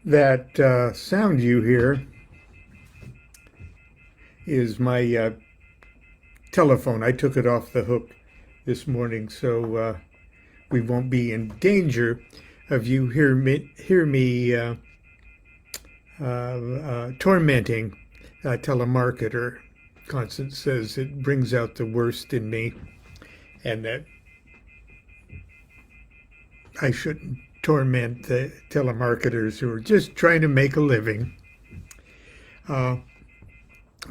That sound you hear is my telephone. I took it off the hook this morning, so we won't be in danger of you hear me tormenting a telemarketer. Constance says it brings out the worst in me, and that I shouldn't torment the telemarketers who are just trying to make a living. Uh,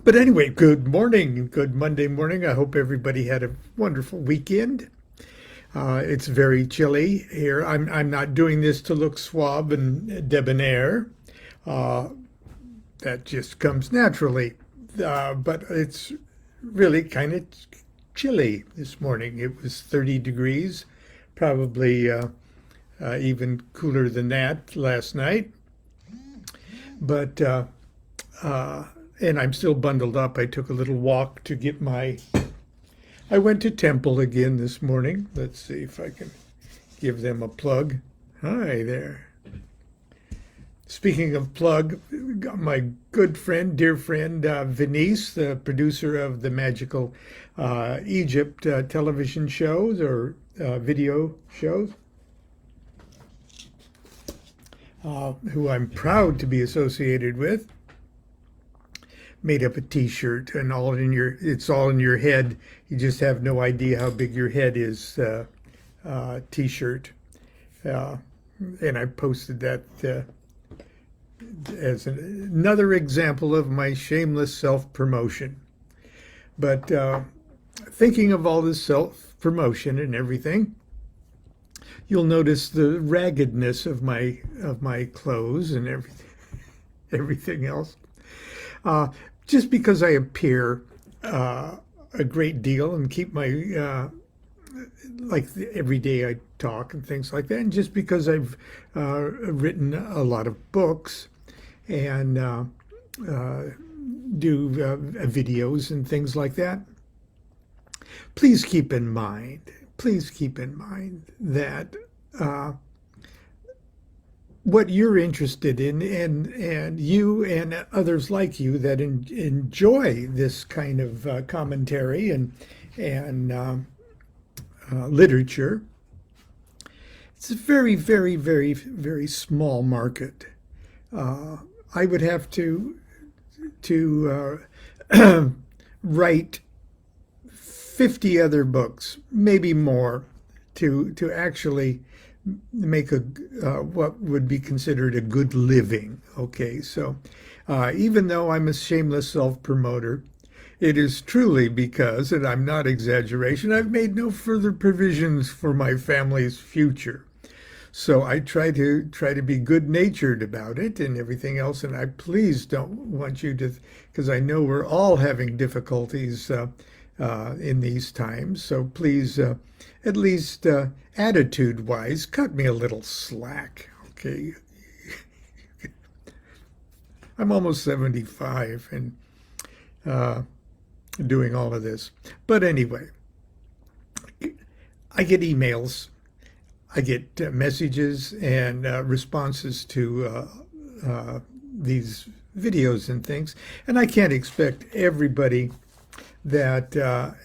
But anyway, good morning, good Monday morning. I hope everybody had a wonderful weekend. It's very chilly here. I'm not doing this to look suave and debonair. Uh, that just comes naturally. But it's really kind of chilly this morning. It was 30 degrees, probably even cooler than that last night. But uh, and I'm still bundled up. I took a little walk to get my. I went to Temple again this morning. Let's see if I can give them a plug. Hi there. Speaking of plug, got my good friend, dear friend, Venice, the producer of the Magical Egypt television shows or video shows, who I'm proud to be associated with. Made up a T-shirt and it's all in your head. You just have no idea how big your head is. T-shirt, and I posted that as another example of my shameless self-promotion. But thinking of all this self-promotion and everything, you'll notice the raggedness of my clothes and everything else. Just because I appear a great deal and keep my like every day I talk and things like that, and just because I've written a lot of books and do videos and things like that, please keep in mind. Please keep in mind that. What you're interested in, and you and others like you that enjoy this kind of commentary and literature. It's a very, very, very, very small market. I would have to write 50 other books, maybe more, to actually make a what would be considered a good living. Okay, so even though I'm a shameless self-promoter, it is truly because, and I'm not exaggeration, I've made no further provisions for my family's future. So I try to be good-natured about it and everything else, and I please don't want you to, because I know we're all having difficulties in these times. So please, at least attitude-wise, cut me a little slack, okay? I'm almost 75 and doing all of this. But anyway, I get emails, I get messages and responses to these videos and things, and I can't expect everybody that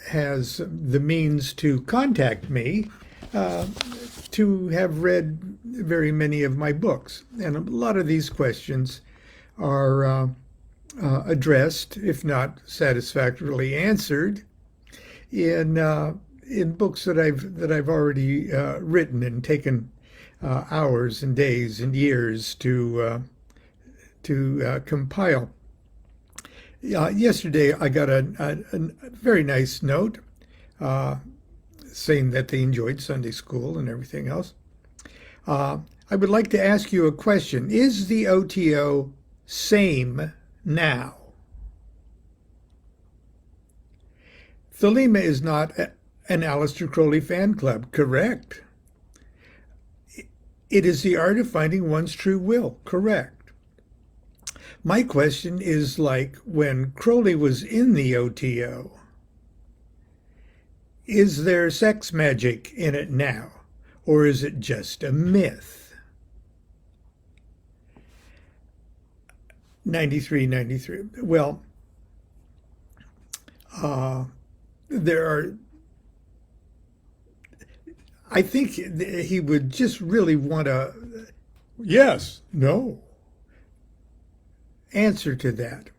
has the means to contact me to have read very many of my books. And a lot of these questions are addressed, if not satisfactorily answered, in books that I've already written and taken hours and days and years to compile. Yesterday, I got a very nice note saying that they enjoyed Sunday school and everything else. I would like to ask you a question. Is the OTO same now? Thelema is not an Aleister Crowley fan club, correct? It is the art of finding one's true will, correct? My question is like when Crowley was in the OTO, is there sex magic in it now, or is it just a myth? 93, 93. Well, there are, I think he would just really want a yes, no answer to that.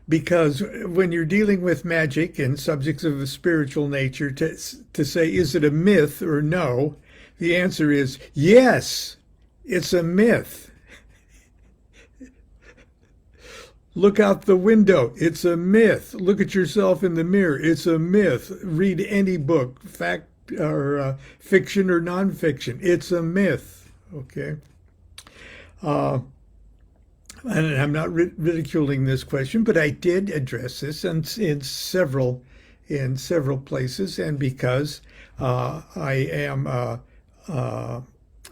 Because when you're dealing with magic and subjects of a spiritual nature, to say, is it a myth or no, the answer is yes, it's a myth. Look out the window. It's a myth. Look at yourself in the mirror. It's a myth. Read any book, fact or fiction or nonfiction. It's a myth. Okay. And I'm not ridiculing this question, but I did address this in several places, and because I am a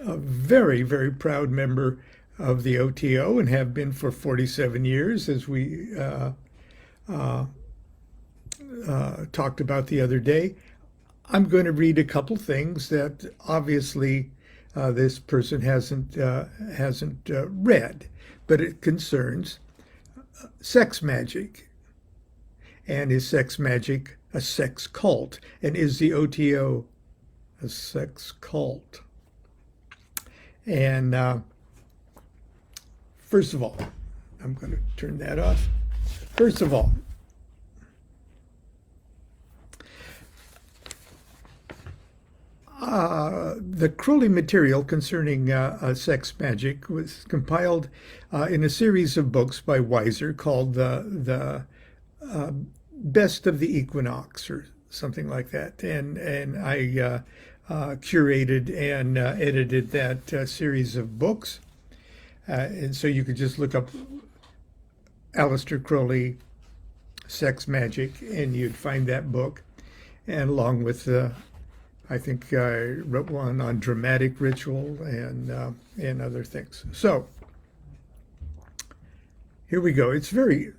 very, very proud member of the OTO and have been for 47 years, as we talked about the other day. I'm going to read a couple things that obviously this person hasn't read, but it concerns sex magic. And is sex magic a sex cult? And is the OTO a sex cult? And first of all, I'm going to turn that off. First of all, the Crowley material concerning sex magic was compiled in a series of books by Weiser called the Best of the Equinox or something like that. And I curated and edited that series of books. And so you could just look up Aleister Crowley, Sex Magic, and you'd find that book. And along with, I think I wrote one on dramatic ritual and other things. So here we go. It's very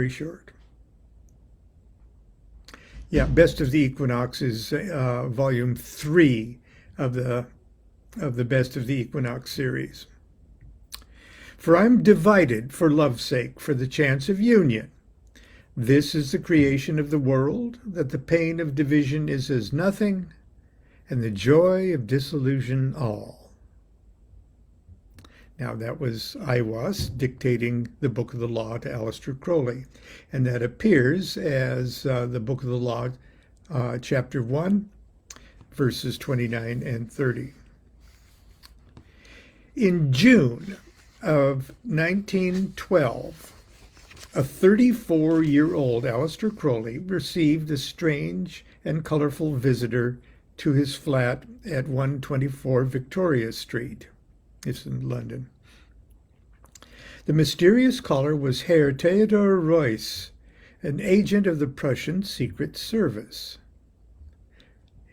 short. Yeah, Best of the Equinox is volume 3 of the Best of the Equinox series. For I'm divided for love's sake, for the chance of union. This is the creation of the world, that the pain of division is as nothing, and the joy of dissolution all. Now that was Aiwass dictating the Book of the Law to Aleister Crowley, and that appears as the Book of the Law, chapter 1, verses 29 and 30. In June of 1912, a 34-year-old Aleister Crowley received a strange and colorful visitor to his flat at 124 Victoria Street. It's in London. The mysterious caller was Herr Theodor Reuss, an agent of the Prussian Secret Service.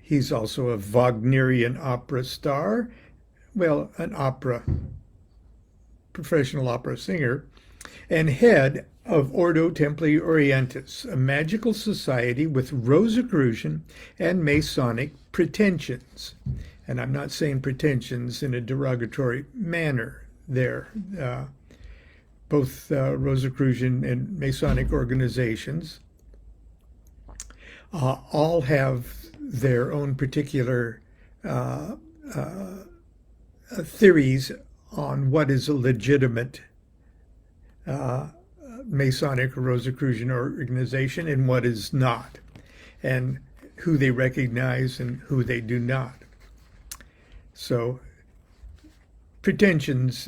He's also a Wagnerian opera star, well, an professional opera singer, and head of Ordo Templi Orientis, a magical society with Rosicrucian and Masonic pretensions. And I'm not saying pretensions in a derogatory manner there. Both Rosicrucian and Masonic organizations all have their own particular theories on what is a legitimate Masonic or Rosicrucian organization and what is not, and who they recognize and who they do not. So pretensions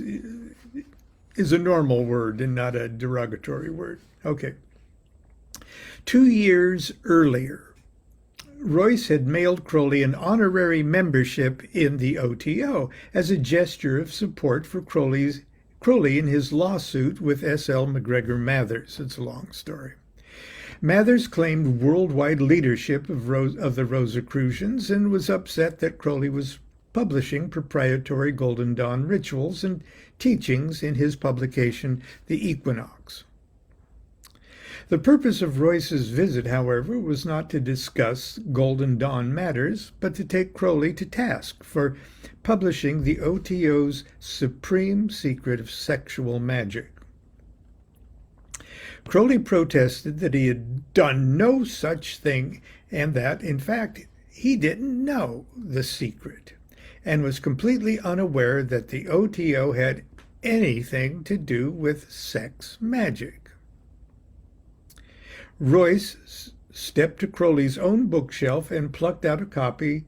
is a normal word and not a derogatory word. Okay. 2 years earlier, Reuss had mailed Crowley an honorary membership in the OTO as a gesture of support for Crowley in his lawsuit with S.L. MacGregor Mathers. It's a long story. Mathers claimed worldwide leadership of the Rosicrucians and was upset that Crowley was publishing proprietary Golden Dawn rituals and teachings in his publication, The Equinox. The purpose of Reuss's visit, however, was not to discuss Golden Dawn matters, but to take Crowley to task for publishing the OTO's supreme secret of sexual magic. Crowley protested that he had done no such thing and that, in fact, he didn't know the secret and was completely unaware that the OTO had anything to do with sex magic. Royce stepped to Crowley's own bookshelf and plucked out a copy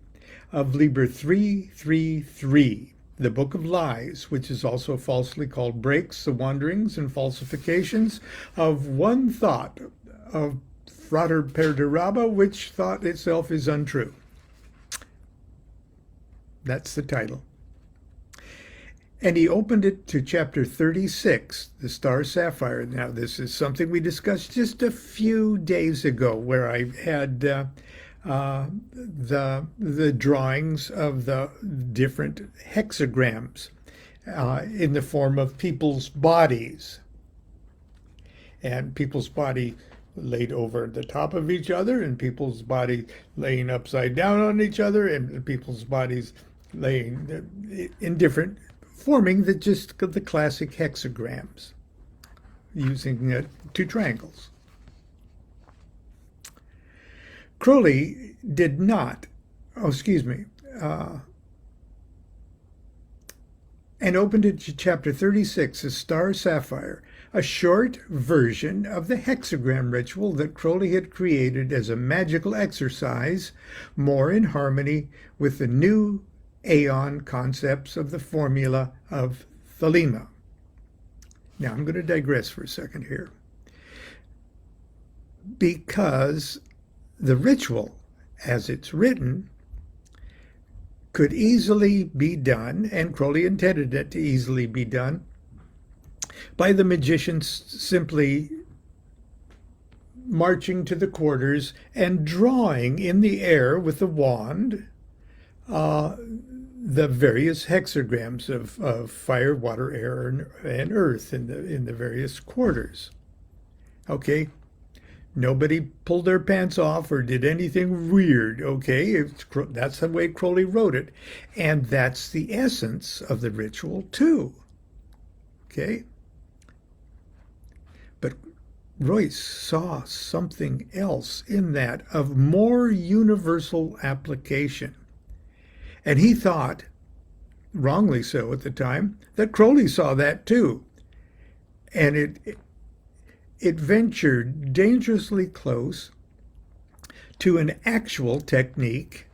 of Liber 333, the Book of Lies, which is also falsely called Breaks, the Wanderings and Falsifications of One Thought of Frater Perduraba, which thought itself is untrue. That's the title. And he opened it to chapter 36, the Star Sapphire. Now, this is something we discussed just a few days ago, where I had the drawings of the different hexagrams in the form of people's bodies. And people's body laid over the top of each other, and people's body laying upside down on each other, and people's bodies laying in different, forming the classic hexagrams, using 2 triangles. Crowley did not, and opened it to chapter 36, a Star Sapphire, a short version of the hexagram ritual that Crowley had created as a magical exercise, more in harmony with the new aeon concepts of the formula of Thelema. Now, I'm going to digress for a second here, because the ritual, as it's written, could easily be done, and Crowley intended it to easily be done, by the magician simply marching to the quarters and drawing in the air with the wand the various hexagrams of fire, water, air, and earth in the various quarters. Okay, nobody pulled their pants off or did anything weird. Okay, that's the way Crowley wrote it, and that's the essence of the ritual too. Okay, but Royce saw something else in that of more universal application. And he thought, wrongly so at the time, that Crowley saw that too. And it ventured dangerously close to an actual technique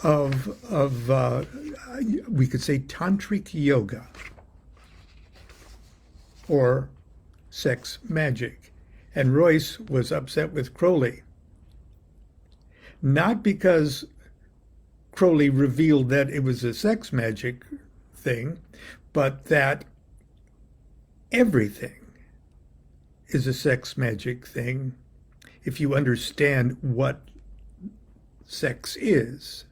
of we could say tantric yoga or sex magic. And Royce was upset with Crowley, not because Crowley revealed that it was a sex magic thing, but that everything is a sex magic thing if you understand what sex is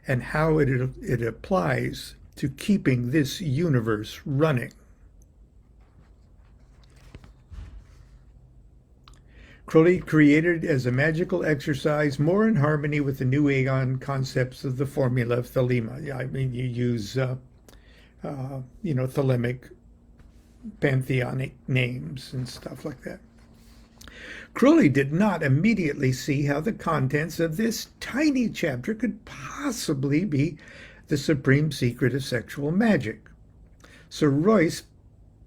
and how it applies to keeping this universe running. Crowley created as a magical exercise more in harmony with the new aeon concepts of the formula of Thelema. I mean, you use, Thelemic pantheonic names and stuff like that. Crowley did not immediately see how the contents of this tiny chapter could possibly be the supreme secret of sexual magic. So Royce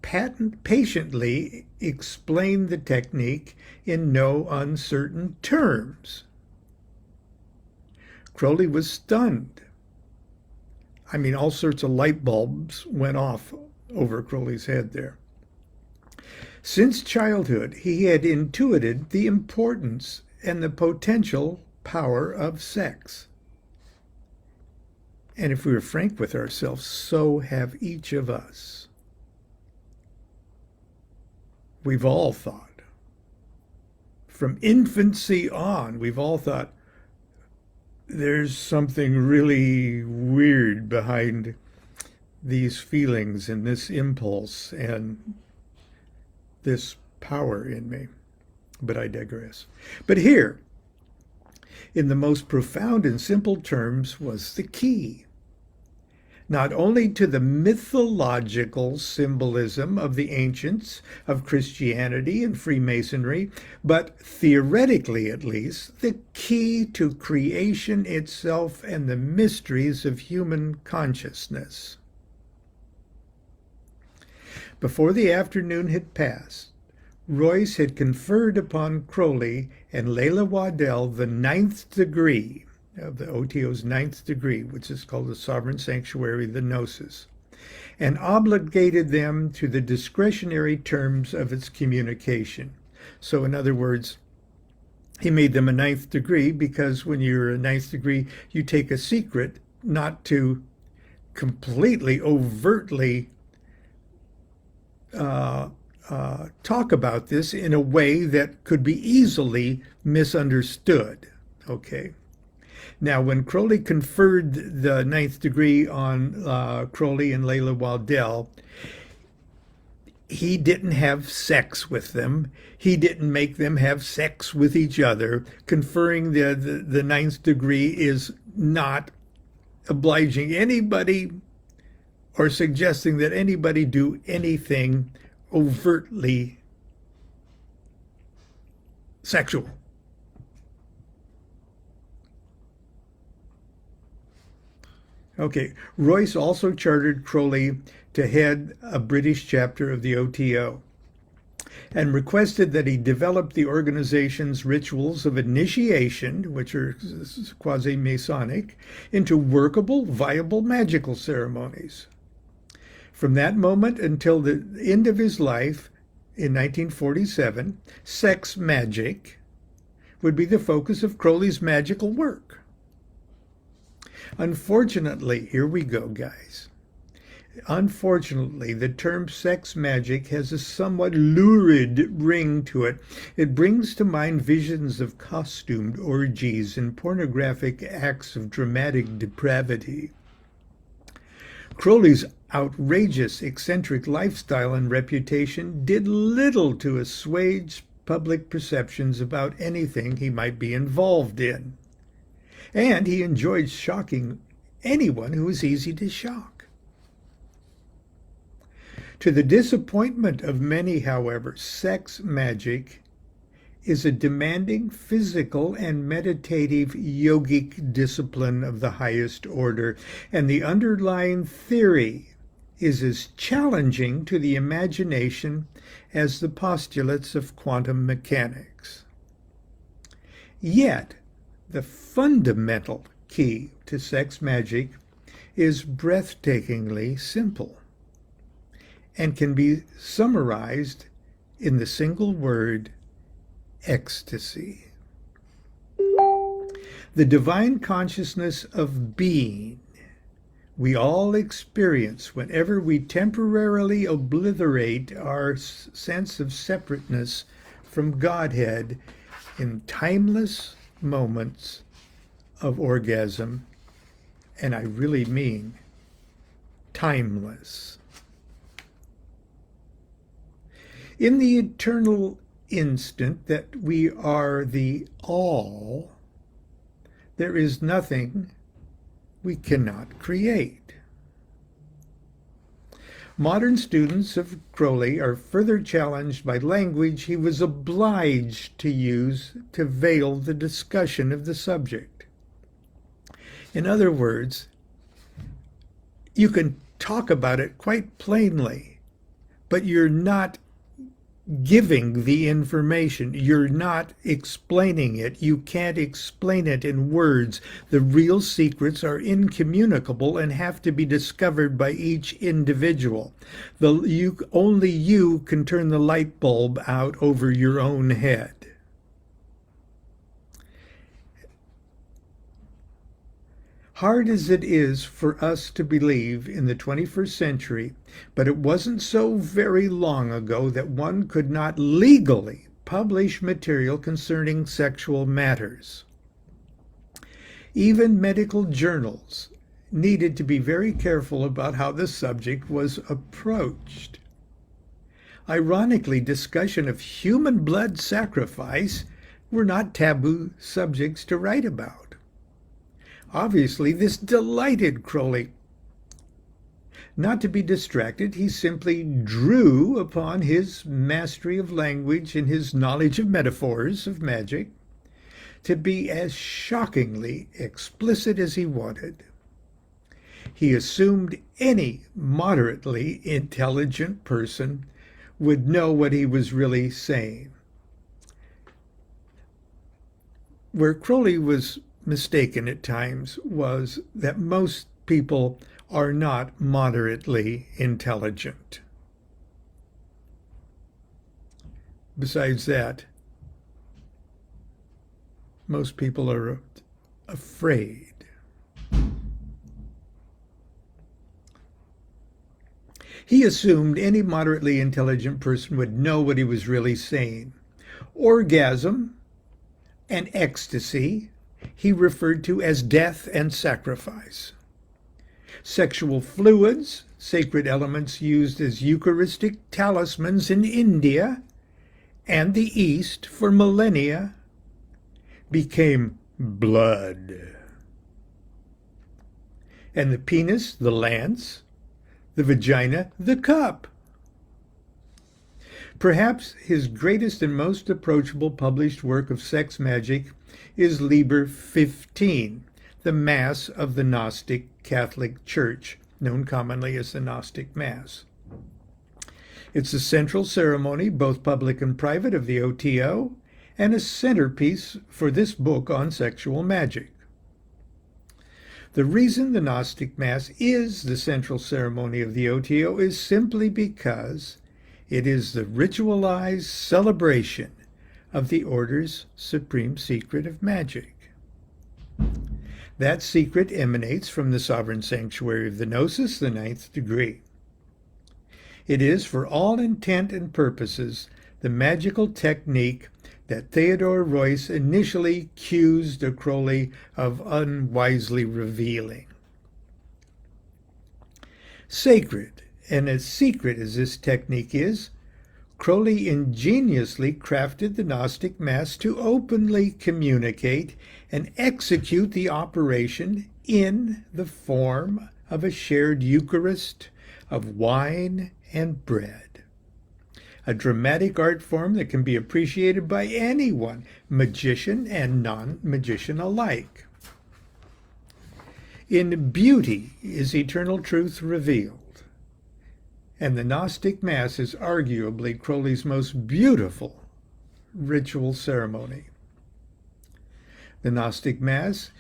patiently explained the technique in no uncertain terms. Crowley was stunned. I mean, all sorts of light bulbs went off over Crowley's head there. Since childhood, he had intuited the importance and the potential power of sex. And if we were frank with ourselves, so have each of us. We've all thought, from infancy on, we've all thought, there's something really weird behind these feelings and this impulse and this power in me. But I digress. But here, in the most profound and simple terms, was the key. not only to the mythological symbolism of the ancients of Christianity and Freemasonry, but theoretically at least, the key to creation itself and the mysteries of human consciousness. Before the afternoon had passed, Royce had conferred upon Crowley and Layla Waddell the 9th degree of the OTO's 9th degree, which is called the Sovereign Sanctuary, the Gnosis, and obligated them to the discretionary terms of its communication. So in other words, he made them a 9th degree because when you're a 9th degree, you take a secret not to completely overtly talk about this in a way that could be easily misunderstood. Okay. Now, when Crowley conferred the 9th degree on Crowley and Layla Waddell, he didn't have sex with them. He didn't make them have sex with each other. Conferring the 9th degree is not obliging anybody or suggesting that anybody do anything overtly sexual. Okay, Royce also chartered Crowley to head a British chapter of the OTO and requested that he develop the organization's rituals of initiation, which are quasi-Masonic, into workable, viable magical ceremonies. From that moment until the end of his life in 1947, sex magic would be the focus of Crowley's magical work. Unfortunately, here we go, guys. Unfortunately, the term sex magic has a somewhat lurid ring to it. It brings to mind visions of costumed orgies and pornographic acts of dramatic depravity. Crowley's outrageous, eccentric lifestyle and reputation did little to assuage public perceptions about anything he might be involved in. And he enjoyed shocking anyone who was easy to shock. To the disappointment of many, however, sex magic is a demanding physical and meditative yogic discipline of the highest order, and the underlying theory is as challenging to the imagination as the postulates of quantum mechanics. Yet, the fundamental key to sex magic is breathtakingly simple and can be summarized in the single word ecstasy. The divine consciousness of being we all experience whenever we temporarily obliterate our sense of separateness from Godhead in timeless moments of orgasm, and I really mean timeless. In the eternal instant that we are the all, there is nothing we cannot create. Modern students of Crowley are further challenged by language he was obliged to use to veil the discussion of the subject. In other words, you can talk about it quite plainly, but you're not giving the information. You're not explaining it. You can't explain it in words. The real secrets are incommunicable and have to be discovered by each individual. Only you can turn the light bulb out over your own head. Hard as it is for us to believe in the 21st century, but it wasn't so very long ago that one could not legally publish material concerning sexual matters. Even medical journals needed to be very careful about how the subject was approached. Ironically, discussion of human blood sacrifice were not taboo subjects to write about. Obviously, this delighted Crowley, Not to be distracted, he simply drew upon his mastery of language and his knowledge of metaphors of magic to be as shockingly explicit as he wanted. He assumed any moderately intelligent person would know what he was really saying. Where Crowley was mistaken at times was that most people are not moderately intelligent. Besides that, most people are afraid. He assumed any moderately intelligent person would know what he was really saying. Orgasm and ecstasy he referred to as death and sacrifice. Sexual fluids, sacred elements used as Eucharistic talismans in India and the East for millennia, became blood. And the penis, the lance, the vagina, the cup. Perhaps his greatest and most approachable published work of sex magic is Liber 15, the Mass of the Gnostic Catholic Church, known commonly as the Gnostic Mass. It's a central ceremony, both public and private, of the OTO, and a centerpiece for this book on sexual magic. The reason the Gnostic Mass is the central ceremony of the OTO is simply because it is the ritualized celebration of the order's supreme secret of magic. That secret emanates from the sovereign sanctuary of the Gnosis, the ninth degree. It is, for all intent and purposes, the magical technique that Theodore Royce initially accused de Crowley of unwisely revealing. Sacred, and as secret as this technique is, Crowley ingeniously crafted the Gnostic Mass to openly communicate and execute the operation in the form of a shared Eucharist of wine and bread. A dramatic art form that can be appreciated by anyone, magician and non-magician alike. In beauty is eternal truth revealed, and the Gnostic Mass is arguably Crowley's most beautiful ritual ceremony. The Gnostic Mass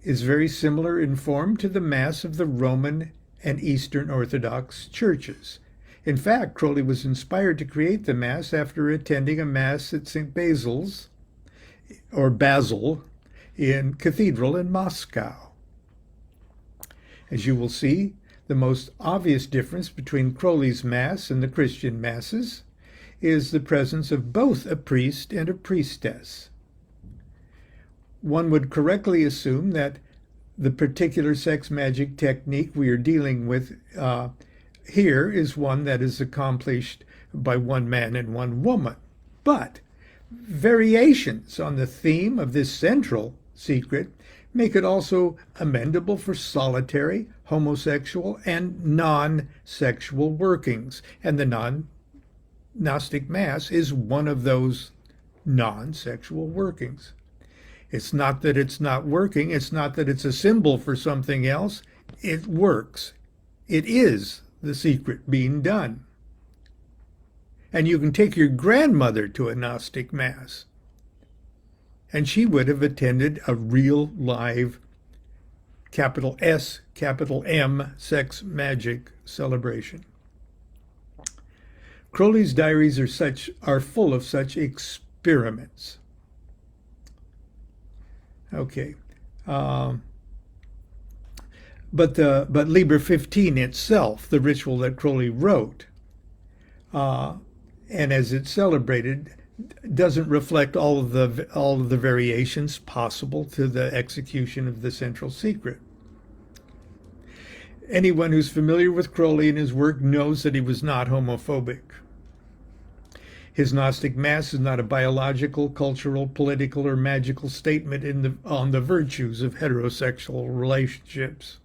is very similar in form to the Mass of the Roman and Eastern Orthodox churches. In fact, Crowley was inspired to create the Mass after attending a Mass at St. Basil's, or Basil, in Cathedral in Moscow. As you will see, the most obvious difference between Crowley's Mass and the Christian Masses is the presence of both a priest and a priestess. One would correctly assume that the particular sex magic technique we are dealing with here is one that is accomplished by one man and one woman. But variations on the theme of this central secret make it also amendable for solitary, homosexual, and non-sexual workings. And the non-Gnostic Mass is one of those non-sexual workings. It's not that it's not working. It's not that it's a symbol for something else. It works. It is the secret being done. And you can take your grandmother to a Gnostic Mass, and she would have attended a real live capital S, capital M sex magic celebration. Crowley's diaries are full of such experiments. Okay. But Liber 15 itself, the ritual that Crowley wrote, and as it's celebrated, doesn't reflect all of the variations possible to the execution of the central secret. Anyone who's familiar with Crowley and his work knows that he was not homophobic. His Gnostic Mass is not a biological, cultural, political, or magical statement on the virtues of heterosexual relationships.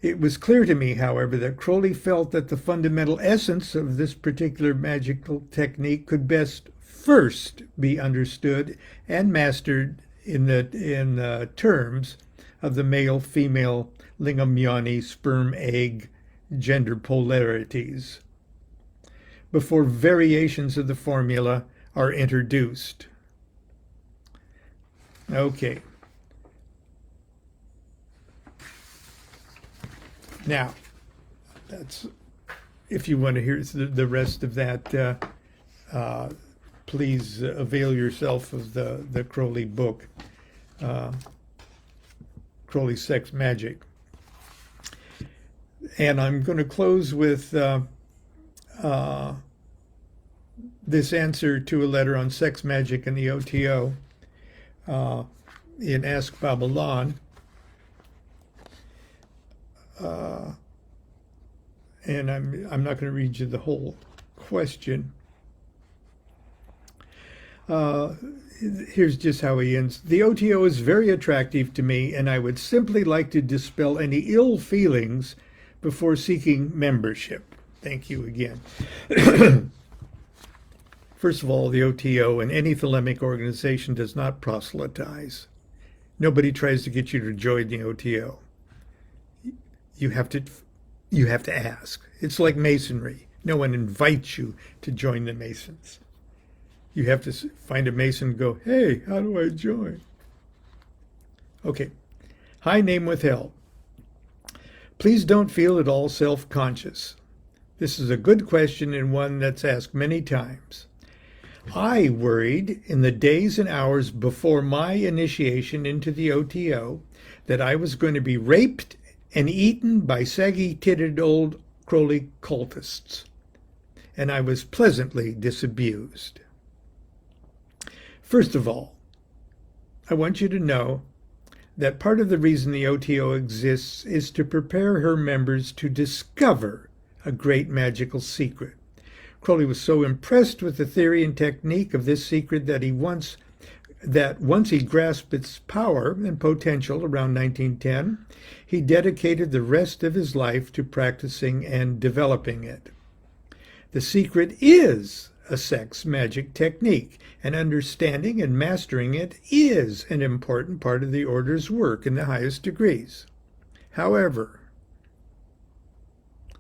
It was clear to me, however, that Crowley felt that the fundamental essence of this particular magical technique could best first be understood and mastered in the terms of the male-female lingam yoni sperm-egg gender polarities before variations of the formula are introduced. Okay. Now, that's, if you want to hear the rest of that, please avail yourself of the Crowley book, Crowley Sex Magic. And I'm going to close with this answer to a letter on sex magic and the OTO in Ask Babylon. And I'm not going to read you the whole question. Here's just how he ends. The OTO is very attractive to me, and I would simply like to dispel any ill feelings before seeking membership. Thank you again. First of all, the OTO and any thelemic organization does not proselytize. Nobody tries to get you to join the OTO. You have to ask. It's like Masonry. No one invites you to join the Masons. You have to find a Mason and go, hey, how do I join? Okay. Hi, name withheld. Please don't feel at all self-conscious. This is a good question and one that's asked many times. I worried in the days and hours before my initiation into the OTO that I was going to be raped and eaten by saggy-titted old Crowley cultists, and I was pleasantly disabused. First of all, I want you to know that part of the reason the OTO exists is to prepare her members to discover a great magical secret. Crowley was so impressed with the theory and technique of this secret that once he grasped its power and potential around 1910, he dedicated the rest of his life to practicing and developing it. The secret is a sex magic technique, and understanding and mastering it is an important part of the order's work in the highest degrees. However,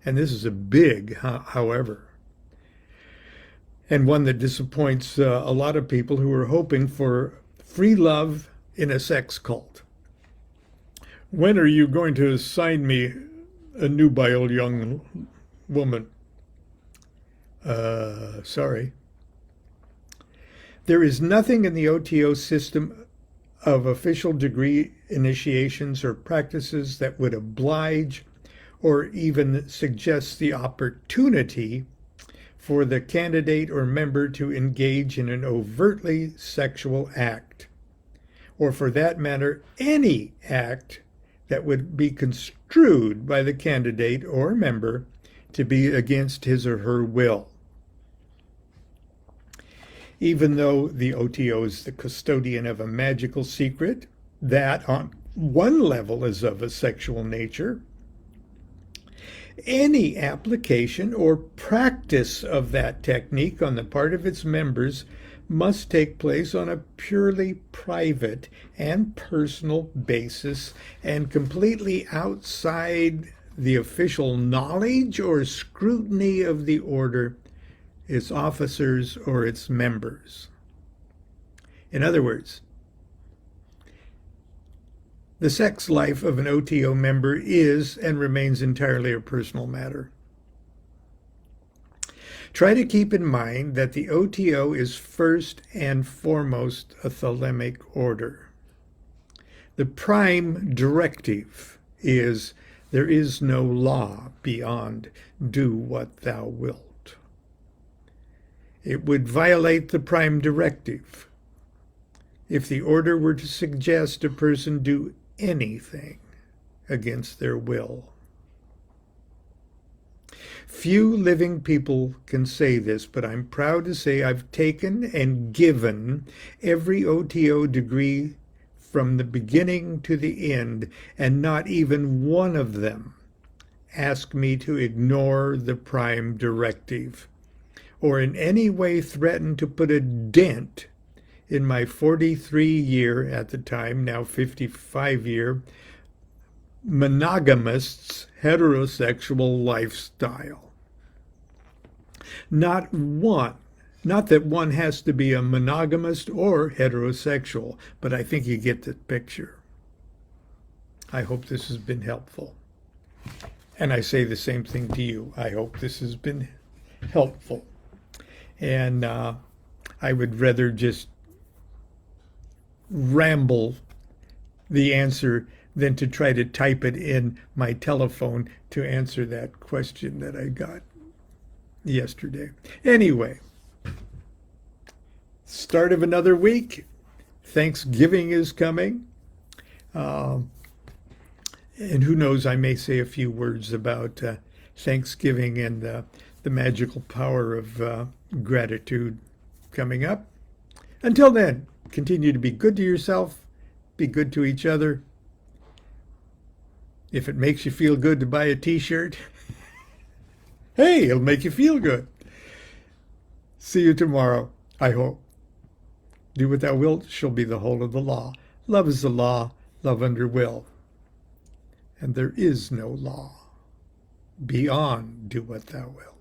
and this is a big however, and one that disappoints a lot of people who are hoping for free love in a sex cult. When are you going to assign me a nubile young woman? Sorry. There is nothing in the OTO system of official degree initiations or practices that would oblige or even suggest the opportunity for the candidate or member to engage in an overtly sexual act, or for that matter, any act that would be construed by the candidate or member to be against his or her will. Even though the OTO is the custodian of a magical secret that on one level is of a sexual nature, any application or practice of that technique on the part of its members must take place on a purely private and personal basis and completely outside the official knowledge or scrutiny of the order, its officers, or its members. In other words, the sex life of an OTO member is and remains entirely a personal matter. Try to keep in mind that the OTO is first and foremost a thelemic order. The prime directive is there is no law beyond do what thou wilt. It would violate the prime directive if the order were to suggest a person do anything against their will. Few living people can say this, but I'm proud to say I've taken and given every OTO degree from the beginning to the end, and not even one of them ask me to ignore the Prime Directive or in any way threaten to put a dent in my 43-year, at the time, now 55-year, monogamist's heterosexual lifestyle. Not one. Not that one has to be a monogamist or heterosexual, but I think you get the picture. I hope this has been helpful. And I say the same thing to you. I hope this has been helpful. And I would rather just ramble the answer than to try to type it in my telephone to answer that question that I got yesterday. Anyway, start of another week. Thanksgiving is coming. And who knows, I may say a few words about Thanksgiving and the magical power of gratitude coming up. Until then, continue to be good to yourself, be good to each other. If it makes you feel good to buy a t-shirt, hey, it'll make you feel good. See you tomorrow, I hope. Do what thou wilt shall be the whole of the law. Love is the law, love under will. And there is no law beyond do what thou wilt.